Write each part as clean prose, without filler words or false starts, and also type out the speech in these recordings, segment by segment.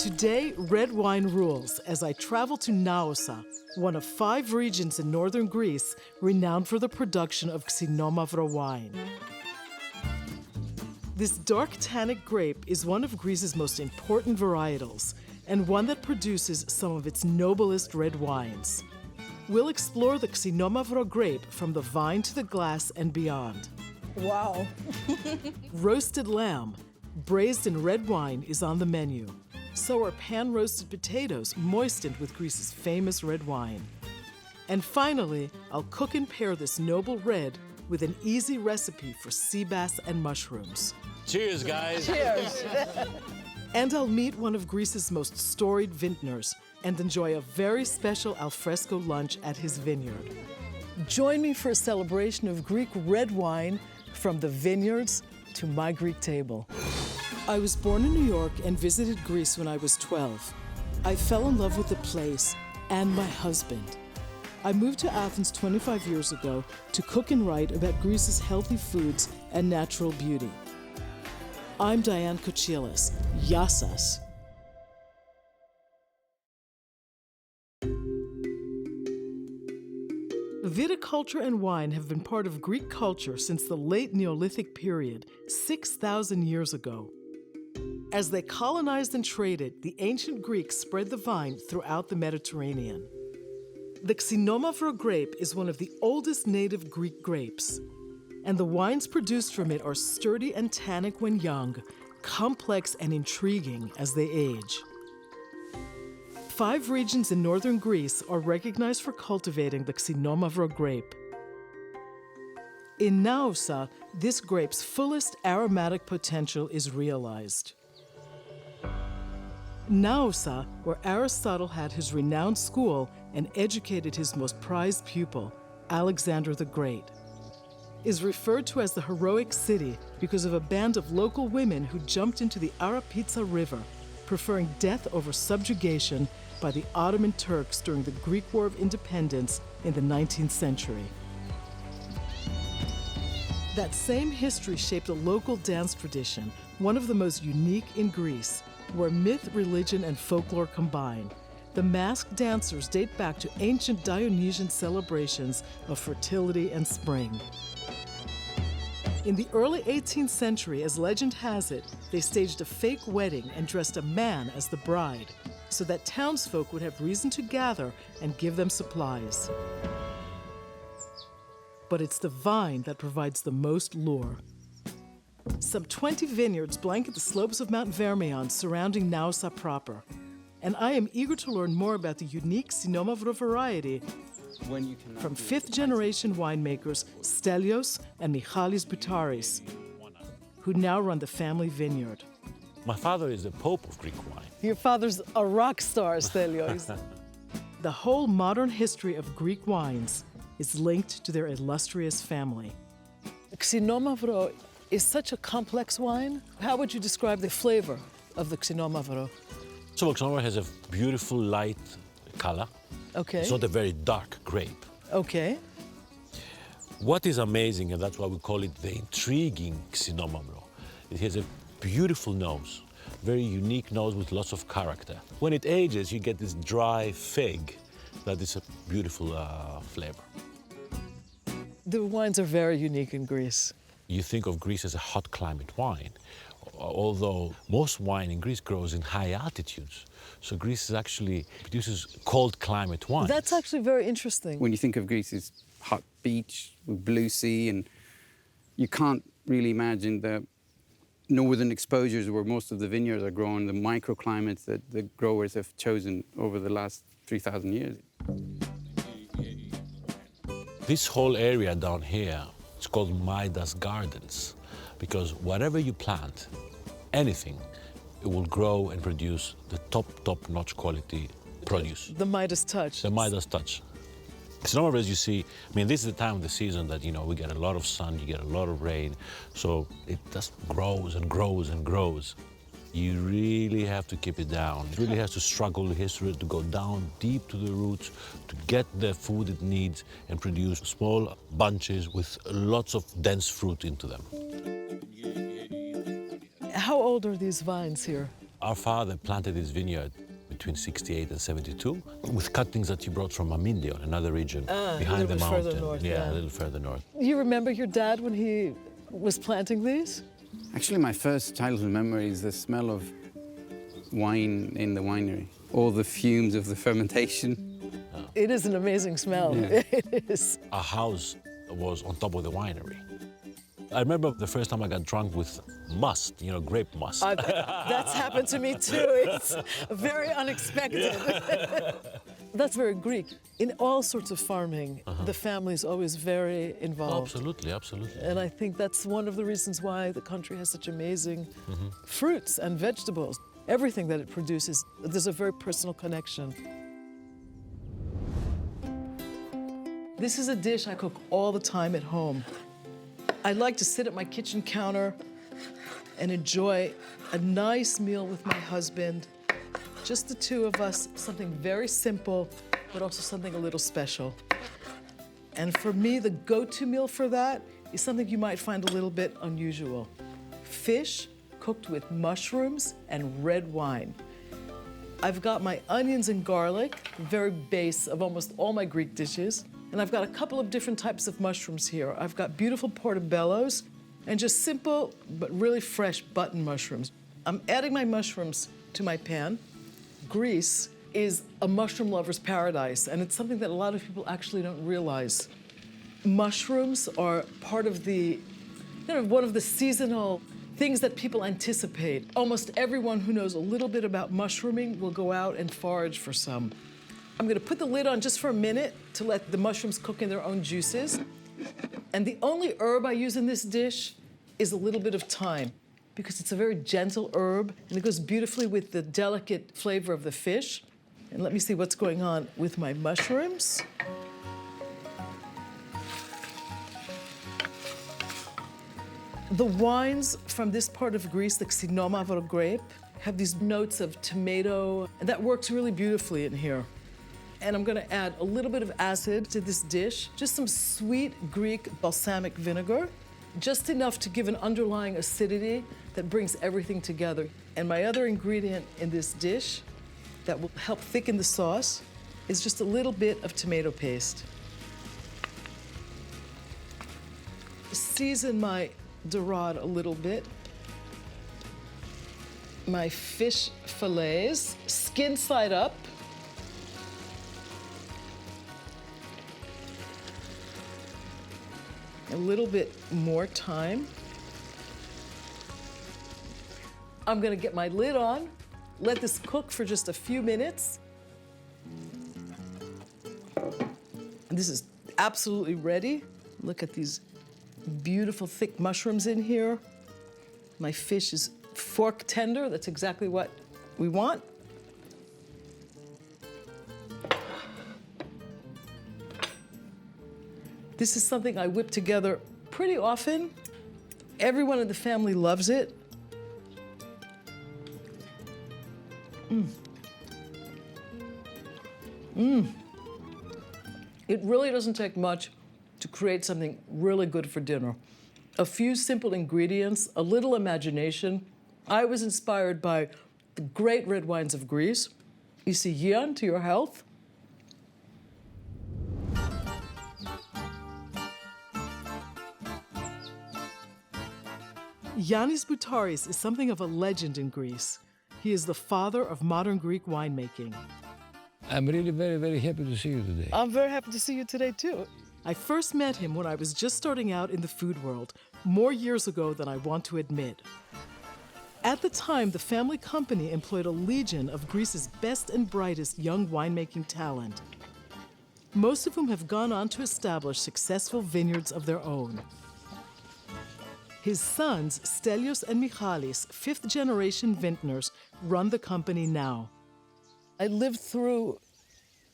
Today, red wine rules as I travel to Naoussa, one of 5 regions in northern Greece renowned for the production of Xinomavro wine. This dark tannic grape is one of Greece's most important varietals and one that produces some of its noblest red wines. We'll explore the Xinomavro grape from the vine to the glass and beyond. Wow. Roasted lamb, braised in red wine, is on the menu. So are pan-roasted potatoes moistened with Greece's famous red wine. And finally, I'll cook and pair this noble red with an easy recipe for sea bass and mushrooms. Cheers, guys. Cheers. And I'll meet one of Greece's most storied vintners and enjoy a very special alfresco lunch at his vineyard. Join me for a celebration of Greek red wine from the vineyards to my Greek table. I was born in New York and visited Greece when I was 12. I fell in love with the place and my husband. I moved to Athens 25 years ago to cook and write about Greece's healthy foods and natural beauty. I'm Diane Kochilas. Yassas. Viticulture and wine have been part of Greek culture since the late Neolithic period, 6,000 years ago. As they colonized and traded, the ancient Greeks spread the vine throughout the Mediterranean. The Xinomavro grape is one of the oldest native Greek grapes, and the wines produced from it are sturdy and tannic when young, complex and intriguing as they age. 5 regions in northern Greece are recognized for cultivating the Xinomavro grape. In Naoussa, this grape's fullest aromatic potential is realized. Naoussa, where Aristotle had his renowned school and educated his most prized pupil, Alexander the Great, is referred to as the heroic city because of a band of local women who jumped into the Arapitsa River, preferring death over subjugation by the Ottoman Turks during the Greek War of Independence in the 19th century. That same history shaped a local dance tradition, one of the most unique in Greece, where myth, religion, and folklore combine. The masked dancers date back to ancient Dionysian celebrations of fertility and spring. In the early 18th century, as legend has it, they staged a fake wedding and dressed a man as the bride, so that townsfolk would have reason to gather and give them supplies. But it's the vine that provides the most lure. Some 20 vineyards blanket the slopes of Mount Vermilion surrounding Naoussa proper, and I am eager to learn more about the unique Xinomavro variety from 5th-generation winemakers Stelios and Michalis Boutaris, who now run the family vineyard. My father is the Pope of Greek wine. Your father's a rock star, Stelios. The whole modern history of Greek wines is linked to their illustrious family. Xinomavro is such a complex wine. How would you describe the flavor of the Xinomavro? So Xinomavro has a beautiful light color. Okay. It's not a very dark grape. Okay. What is amazing, and that's why we call it the intriguing Xinomavro, it has a beautiful nose, very unique nose with lots of character. When it ages, you get this dry fig that is a beautiful flavor. The wines are very unique in Greece. You think of Greece as a hot climate wine, although most wine in Greece grows in high altitudes. So Greece actually produces cold climate wines. That's actually very interesting. When you think of Greece as hot beach with blue sea, and you can't really imagine the northern exposures where most of the vineyards are grown, the microclimates that the growers have chosen over the last 3,000 years. This whole area down here, it's called Midas Gardens, because whatever you plant, anything, it will grow and produce the top-notch quality produce. The Midas touch. The Midas touch. Xinomavro, as you see, I mean, this is the time of the season that, we get a lot of sun, you get a lot of rain, so it just grows and grows and grows. You really have to keep it down. It really has to struggle, it has to go down deep to the roots to get the food it needs and produce small bunches with lots of dense fruit into them. How old are these vines here? Our father planted his vineyard between 68 and 72 with cuttings that he brought from Amindio, another region behind the mountain. Further north, yeah, a little further north. You remember your dad when he was planting these? Actually, my first childhood memory is the smell of wine in the winery. All the fumes of the fermentation. It is an amazing smell. Yeah. It is. Our house was on top of the winery. I remember the first time I got drunk with must, grape must. That's happened to me too. It's very unexpected. That's very Greek. In all sorts of farming, the family is always very involved. Absolutely, absolutely. And I think that's one of the reasons why the country has such amazing fruits and vegetables. Everything that it produces, there's a very personal connection. This is a dish I cook all the time at home. I like to sit at my kitchen counter and enjoy a nice meal with my husband. Just the two of us, something very simple, but also something a little special. And for me, the go-to meal for that is something you might find a little bit unusual. Fish cooked with mushrooms and red wine. I've got my onions and garlic, the very base of almost all my Greek dishes. And I've got a couple of different types of mushrooms here. I've got beautiful portobellos and just simple but really fresh button mushrooms. I'm adding my mushrooms to my pan. Greece is a mushroom lover's paradise, and it's something that a lot of people actually don't realize. Mushrooms are part of one of the seasonal things that people anticipate. Almost everyone who knows a little bit about mushrooming will go out and forage for some. I'm gonna put the lid on just for a minute to let the mushrooms cook in their own juices. And the only herb I use in this dish is a little bit of thyme, because it's a very gentle herb and it goes beautifully with the delicate flavor of the fish. And let me see what's going on with my mushrooms. The wines from this part of Greece, the Xinomavro grape, have these notes of tomato, and that works really beautifully in here. And I'm gonna add a little bit of acid to this dish, just some sweet Greek balsamic vinegar, just enough to give an underlying acidity that brings everything together. And my other ingredient in this dish that will help thicken the sauce is just a little bit of tomato paste. Season my dorade a little bit. My fish fillets, skin side up. A little bit more thyme. I'm gonna get my lid on, let this cook for just a few minutes. And this is absolutely ready. Look at these beautiful thick mushrooms in here. My fish is fork tender, that's exactly what we want. This is something I whip together pretty often. Everyone in the family loves it. It really doesn't take much to create something really good for dinner. A few simple ingredients, a little imagination. I was inspired by the great red wines of Greece. Isigian, to your health. Yannis Boutaris is something of a legend in Greece. He is the father of modern Greek winemaking. I'm really very, very happy to see you today. I'm very happy to see you today, too. I first met him when I was just starting out in the food world, more years ago than I want to admit. At the time, the family company employed a legion of Greece's best and brightest young winemaking talent, most of whom have gone on to establish successful vineyards of their own. His sons, Stelios and Michalis, fifth-generation vintners, run the company now. I lived through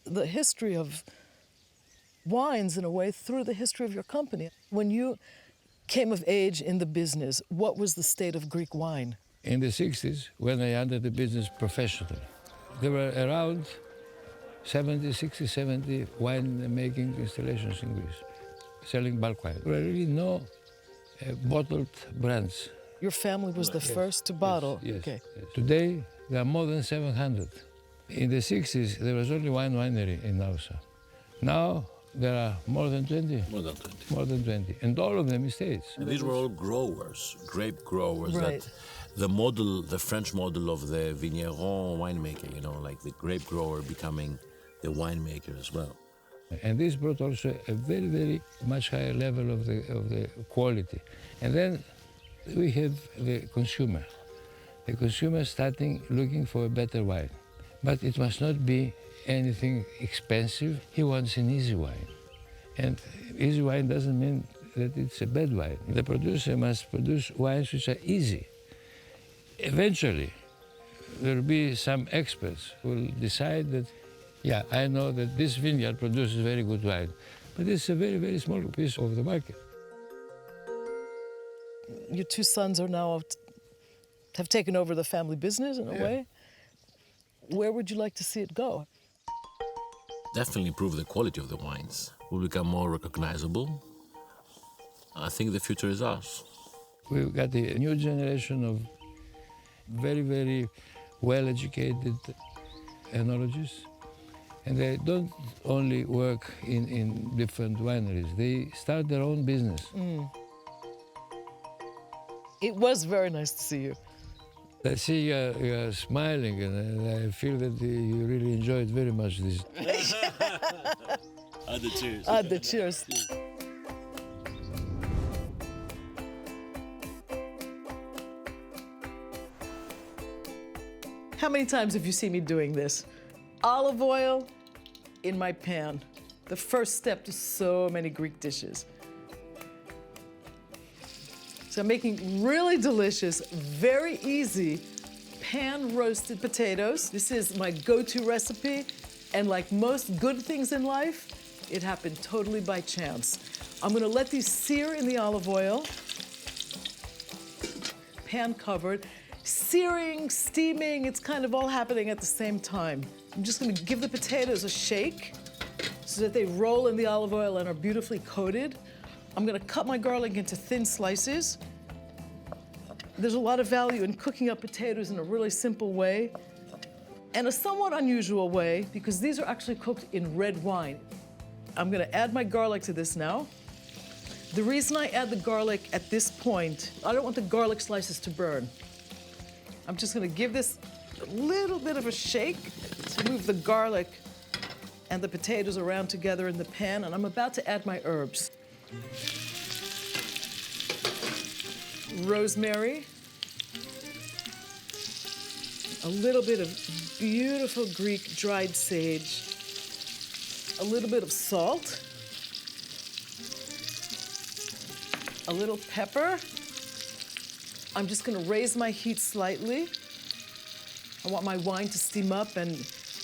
the history of wines, in a way, through the history of your company. When you came of age in the business, what was the state of Greek wine? In the 60s, when I entered the business professionally, there were around 70 wine-making installations in Greece, selling bulk wine. There were really no bottled brands. Your family was the first to bottle? Yes, Okay. yes. Today, There are more than 700. In the 60s, there was only one winery in Naoussa. Now, there are more than 20. More than 20. More than 20. And all of them estates. And these were all growers, grape growers. Right. That the model, the French model of the vigneron winemaker, you know, like the grape grower becoming the winemaker as well. And this brought also a very, very much higher level of the quality. And then we have the consumer. The consumer starting looking for a better wine. But it must not be anything expensive. He wants an easy wine. And easy wine doesn't mean that it's a bad wine. The producer must produce wines which are easy. Eventually, there will be some experts who will decide that, yeah, I know that this vineyard produces very good wine, but it's a very, very small piece of the market. Your two sons are now have taken over the family business in a way. Where would you like to see it go? Definitely improve the quality of the wines. Will become more recognizable. I think the future is ours. We've got a new generation of very, very well-educated enologists. And they don't only work in different wineries, they start their own business. It was very nice to see you. I see you're smiling, and I feel that you really enjoyed very much this. Add the cheers. Add the cheers. How many times have you seen me doing this? Olive oil in my pan. The first step to so many Greek dishes. So I'm making really delicious, very easy pan-roasted potatoes. This is my go-to recipe. And like most good things in life, it happened totally by chance. I'm gonna let these sear in the olive oil. Pan covered. Searing, steaming, it's kind of all happening at the same time. I'm just gonna give the potatoes a shake so that they roll in the olive oil and are beautifully coated. I'm gonna cut my garlic into thin slices. There's a lot of value in cooking up potatoes in a really simple way and a somewhat unusual way because these are actually cooked in red wine. I'm gonna add my garlic to this now. The reason I add the garlic at this point, I don't want the garlic slices to burn. I'm just gonna give this a little bit of a shake to move the garlic and the potatoes around together in the pan, and I'm about to add my herbs. Rosemary, a little bit of beautiful Greek dried sage, a little bit of salt, a little pepper. I'm just gonna raise my heat slightly. I want my wine to steam up, and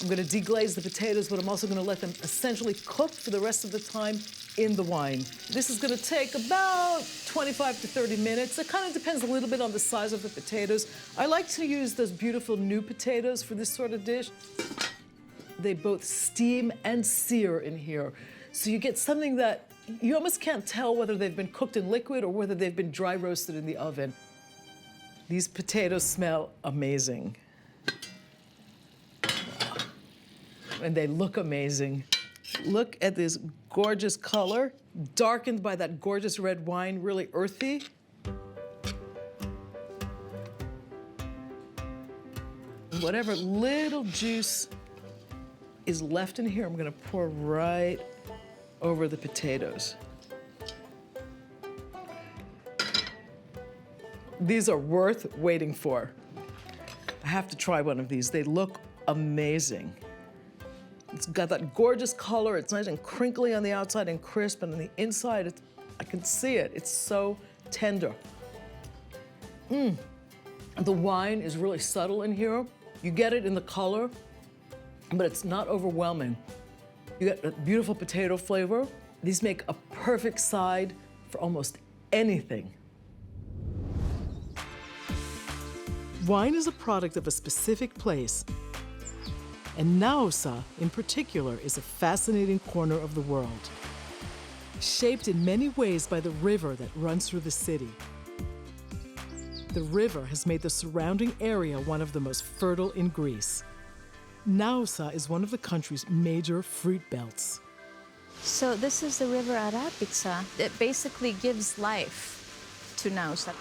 I'm gonna deglaze the potatoes, but I'm also gonna let them essentially cook for the rest of the time in the wine. This is gonna take about 25 to 30 minutes. It kind of depends a little bit on the size of the potatoes. I like to use those beautiful new potatoes for this sort of dish. They both steam and sear in here. So you get something that you almost can't tell whether they've been cooked in liquid or whether they've been dry roasted in the oven. These potatoes smell amazing. And they look amazing. Look at this gorgeous color, darkened by that gorgeous red wine, really earthy. Whatever little juice is left in here, I'm gonna pour right over the potatoes. These are worth waiting for. I have to try one of these. They look amazing. It's got that gorgeous color. It's nice and crinkly on the outside and crisp, and on the inside, I can see it. It's so tender. The wine is really subtle in here. You get it in the color, but it's not overwhelming. You get a beautiful potato flavor. These make a perfect side for almost anything. Wine is a product of a specific place, and Naoussa, in particular, is a fascinating corner of the world, shaped in many ways by the river that runs through the city. the river has made the surrounding area one of the most fertile in Greece. Naoussa is one of the country's major fruit belts. So this is the river Arapixa. It basically gives life to Naoussa.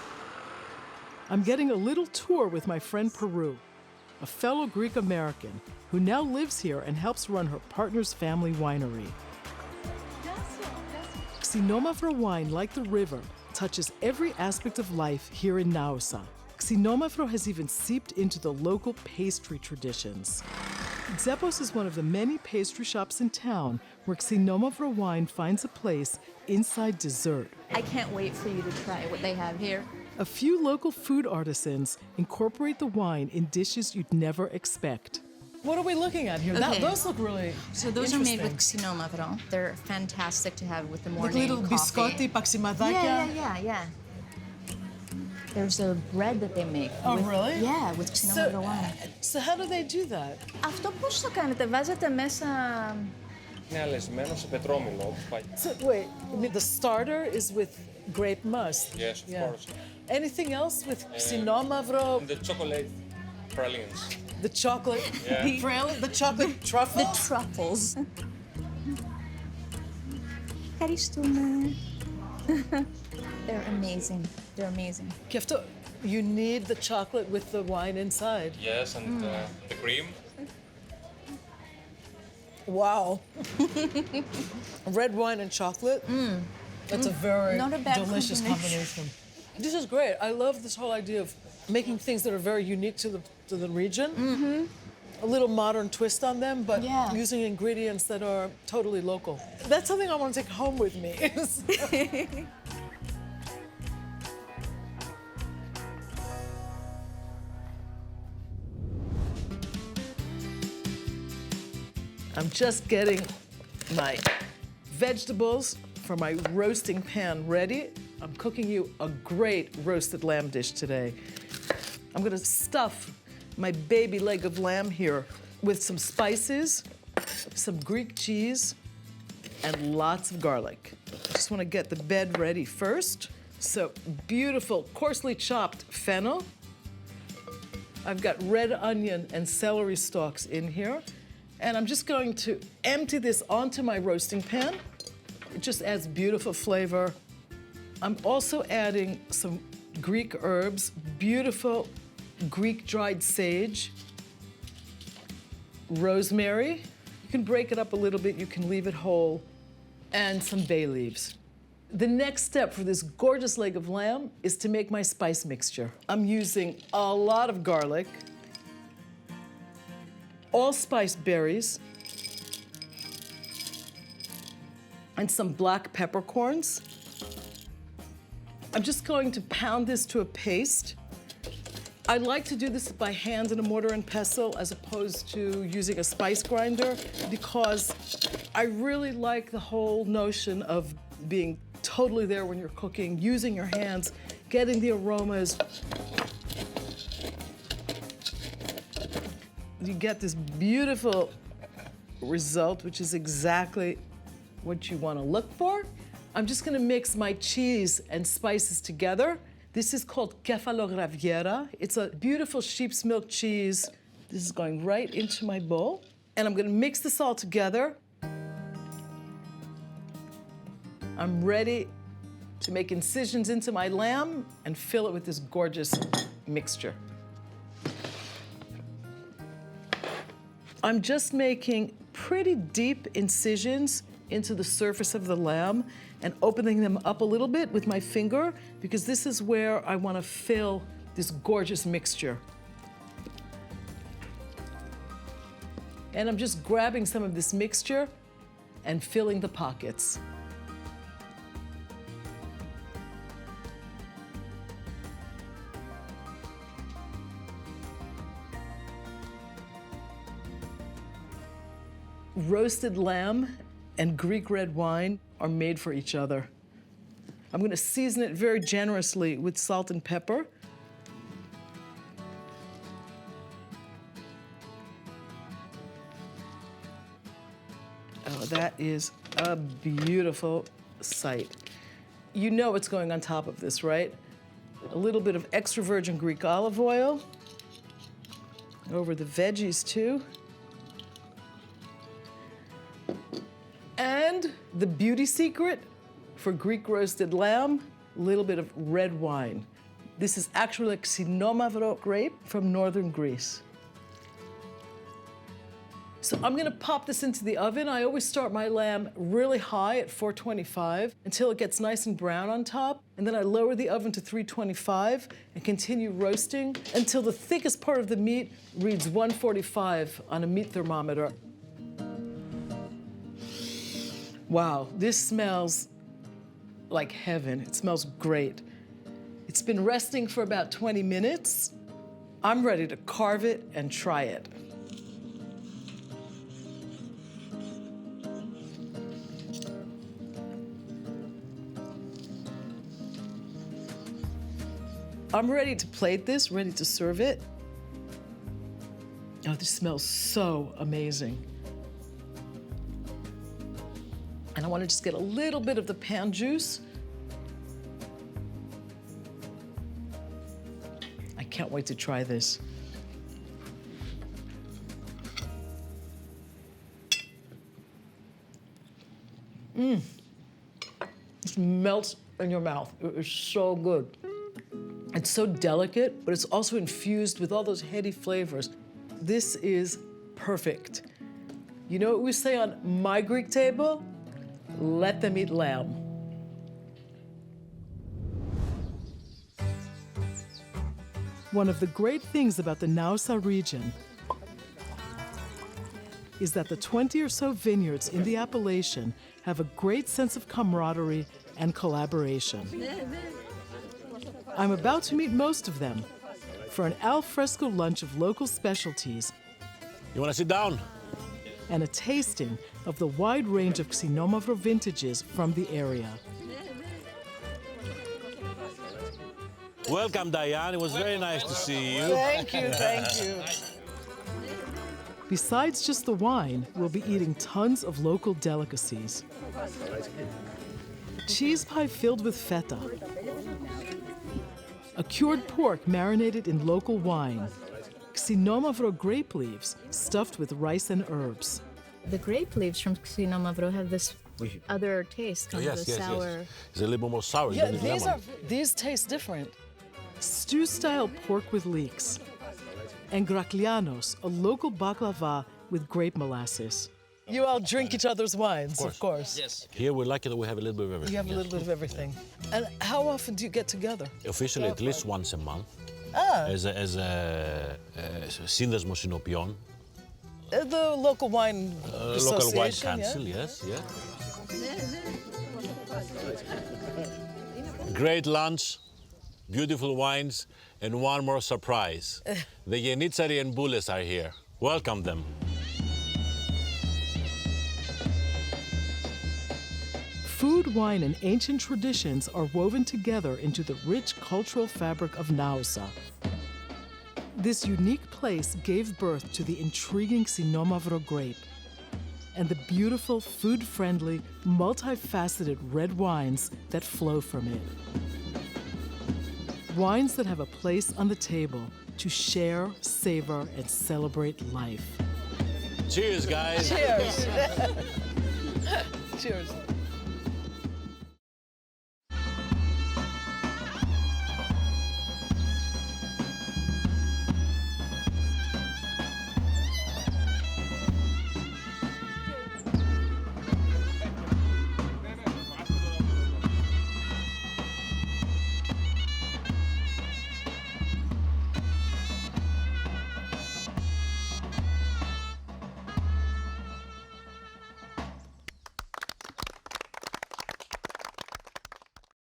I'm getting a little tour with my friend Peru, a fellow Greek American who now lives here and helps run her partner's family winery. Xinomavro wine, like the river, touches every aspect of life here in Naoussa. Xinomavro has even seeped into the local pastry traditions. Xepos is one of the many pastry shops in town where Xinomavro wine finds a place inside dessert. I can't wait for you to try what they have here. A few local food artisans incorporate the wine in dishes you'd never expect. What are we looking at here? Okay. Those look really So those are made with Xinomavro. They're fantastic to have with the morning little coffee. biscotti, paximadaka. Yeah. There's a bread that they make. Oh, with, really? Yeah, with Xinomavro wine. So how do they do that? Αυτό πώς το κάνετε, βάζετε μέσα... Είναι αλεσμένο σε πετρόμιλο, όπως πάει. So wait, I mean, the starter is with grape must. Yes, of course. Anything else with Xinomavro? And the chocolate pralines. The chocolate, Yeah. the chocolate truffles? The truffles. Ευχαριστούμε. They're amazing. They're amazing. You need the chocolate with the wine inside. Yes, and the cream. Wow. Red wine and chocolate. That's a very Not a bad delicious combination. This is great. I love this whole idea of making things that are very unique to the region. A little modern twist on them, but using ingredients that are totally local. That's something I want to take home with me. I'm just getting my vegetables for my roasting pan ready. I'm cooking you a great roasted lamb dish today. I'm gonna stuff my baby leg of lamb here with some spices, some Greek cheese, and lots of garlic. Just wanna get the bed ready first. So beautiful, coarsely chopped fennel. I've got red onion and celery stalks in here. And I'm just going to empty this onto my roasting pan. It just adds beautiful flavor. I'm also adding some Greek herbs, beautiful Greek dried sage, rosemary. You can break it up a little bit, you can leave it whole, and some bay leaves. The next step for this gorgeous leg of lamb is to make my spice mixture. I'm using a lot of garlic, allspice berries, and some black peppercorns. I'm just going to pound this to a paste. I like to do this by hand in a mortar and pestle as opposed to using a spice grinder because I really like the whole notion of being totally there when you're cooking, using your hands, getting the aromas. You get this beautiful result, which is exactly what you want to look for. I'm just going to mix my cheese and spices together. This is called kefalograviera. It's a beautiful sheep's milk cheese. This is going right into my bowl. And I'm going to mix this all together. I'm ready to make incisions into my lamb and fill it with this gorgeous mixture. I'm just making pretty deep incisions into the surface of the lamb and opening them up a little bit with my finger because this is where I want to fill this gorgeous mixture. And I'm just grabbing some of this mixture and filling the pockets. Roasted lamb and Greek red wine are made for each other. I'm going to season it very generously with salt and pepper. Oh, that is a beautiful sight. You know what's going on top of this, right? A little bit of extra virgin Greek olive oil over the veggies too. And the beauty secret for Greek roasted lamb, a little bit of red wine. This is actually Xinomavro grape from northern Greece. So I'm gonna pop this into the oven. I always start my lamb really high at 425 until it gets nice and brown on top. And then I lower the oven to 325 and continue roasting until the thickest part of the meat reads 145 on a meat thermometer. Wow, this smells like heaven. It smells great. It's been resting for about 20 minutes. I'm ready to carve it and try it. I'm ready to plate this, ready to serve it. Oh, this smells so amazing. And I want to just get a little bit of the pan juice. I can't wait to try this. It melts in your mouth. It is so good. It's so delicate, but it's also infused with all those heady flavors. This is perfect. You know what we say on my Greek table? Let them eat lamb. One of the great things about the Naoussa region is that the 20 or so vineyards in the appellation have a great sense of camaraderie and collaboration. I'm about to meet most of them for an al fresco lunch of local specialties. You want to sit down? And a tasting of the wide range of Xinomavro vintages from the area. Welcome, Diane. It was very nice to see you. Thank you, thank you. Besides just the wine, we'll be eating tons of local delicacies. Cheese pie filled with feta. A cured pork marinated in local wine. Xinomavro grape leaves stuffed with rice and herbs. The grape leaves from Xinomavro have this other taste, kind of a sour. It's a little bit more sour. Yeah, isn't it? these taste different. Stew-style pork with leeks. And graklianos, a local baklava with grape molasses. You all drink each other's wines, of course. Yes. Here we're lucky that we have a little bit of everything. You have a little bit of everything. And how often do you get together? Officially, at least once a month. As a σύνδεσμος συνοπιών. The local wine Local wine association, council, yeah? yes, yeah. Great lunch, beautiful wines, and one more surprise. The Yenitsari and Boules are here. Welcome them. Food, wine, and ancient traditions are woven together into the rich cultural fabric of Naoussa. This unique place gave birth to the intriguing Xinomavro grape and the beautiful, food-friendly, multifaceted red wines that flow from it. Wines that have a place on the table to share, savor, and celebrate life. Cheers, guys. Cheers. Cheers.